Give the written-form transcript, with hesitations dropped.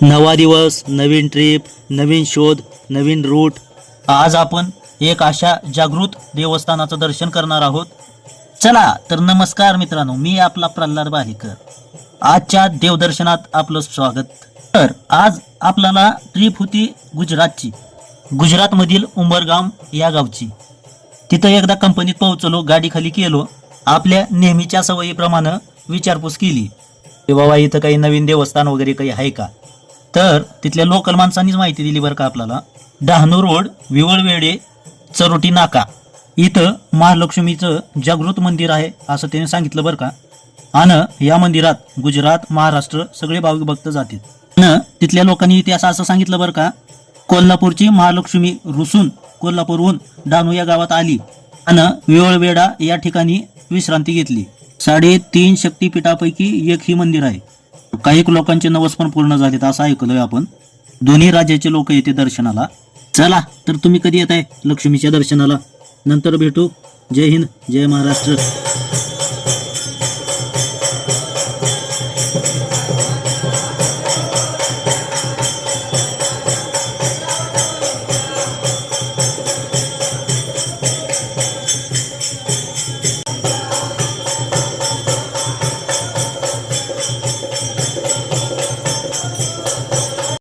नवा दिवस, नवीन ट्रिप, नवीन शोध, नवीन रूट. आज आपण एक अशा जागृत देवस्थानाचं दर्शन करणार आहोत. चला तर नमस्कार मित्रांनो, मी आपला प्रल्हाद बालेकर. आजच्या देवदर्शनात आपलं स्वागत. तर आज आपल्याला ट्रिप होती गुजरातची. गुजरातमधील उंबरगाम या गावची. तिथं एकदा कंपनीत पोहोचलो, गाडी खाली केलो, आपल्या नेहमीच्या सवयीप्रमाणे विचारपूस केली की बाबा इथं काही नवीन देवस्थान वगैरे काही आहे का. तर तिथल्या लोकल माणसांनीच माहिती दिली बरं का आपल्याला. डहाणू रोड, विवळवेडे, चरोटी नाका इथं महालक्ष्मीचं जागृत मंदिर आहे असं त्याने सांगितलं बरं का. आणि या मंदिरात गुजरात, महाराष्ट्र सगळे भाविक भक्त जातात. आणि तिथल्या लोकांनी इतिहास असं सांगितलं बरं का, कोल्हापूरची महालक्ष्मी रुसून कोल्हापूरहून डहाणू या गावात आली आणि विवळवेडा या ठिकाणी विश्रांती घेतली. 3.5 शक्तिपीठापैकी एक ही मंदिर आहे. काही लोकांचे नवस पण पूर्ण झालेत असं ऐकलोय आपण. दोन्ही राज्याचे लोक येते दर्शनाला. चला तर तुम्ही कधी येत आहे लक्ष्मीच्या दर्शनाला? नंतर भेटू. जय हिंद, जय महाराष्ट्र.